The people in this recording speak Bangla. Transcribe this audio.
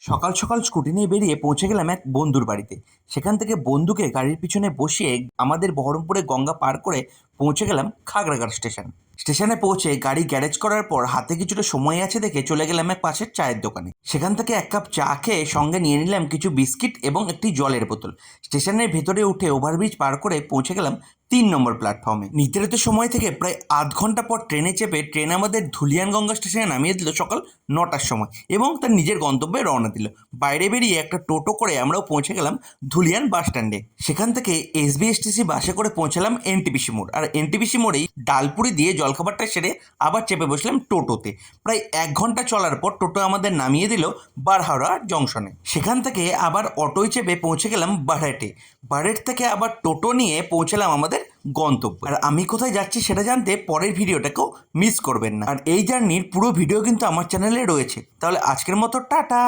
সকাল সকাল স্কুটি নিয়ে বেরিয়ে পৌঁছে গেলাম এক বন্ধুর বাড়িতে। সেখান থেকে বন্ধুকে গাড়ির পিছনে বসিয়ে আমাদের বহরমপুরে গঙ্গা পার করে পৌঁছে গেলাম খাগড়াগড় স্টেশন। স্টেশনে পৌঁছে গাড়ি গ্যারেজ করার পর হাতে কিছুটা সময় আছে দেখে চলে গেলাম এক পাশের চায়ের দোকানে। সেখান থেকে এক কাপ চা খেয়ে সঙ্গে নিয়ে নিলাম কিছু বিস্কিট এবং একটি জলের বোতল। স্টেশনের ভেতরে উঠে ওভারব্রিজ পার করে পৌঁছে গেলাম 3 নম্বর প্ল্যাটফর্মে। নির্ধারিত সময় থেকে প্রায় আধ ঘন্টা পর ট্রেনে চেপে ট্রেন আমাদের ধুলিয়ানগঙ্গা স্টেশনে নামিয়ে দিল সকাল 9টার সময় এবং তার নিজের গন্তব্যে রওনা দিল। বাইরে বেরিয়ে একটা টোটো করে আমরাও পৌঁছে গেলাম ধুলিয়ান বাস স্ট্যান্ডে। সেখান থেকে এসবিএসটিসি বাসে করে পৌঁছালাম এনটিপিসি মোড়। আর এনটিপিসি মোড়েই ডালপুরি দিয়ে জলখাবারটা সেরে আবার চেপে বসলাম টোটোতে। প্রায় 1 ঘন্টা চলার পর টোটো আমাদের নামিয়ে দিল বারহাওড়া জংশনে। সেখান থেকে আবার অটোয় চেপে পৌঁছে গেলাম বারহেটে। বারহেট থেকে আবার টোটো নিয়ে পৌঁছালাম আমাদের গন্তব্য। আর আমি কোথায় যাচ্ছি সেটা জানতে পরের ভিডিওটাকেও মিস করবেন না। আর এই জার্নির পুরো ভিডিও কিন্তু আমার চ্যানেলে রয়েছে। তাহলে আজকের মতো টাটা।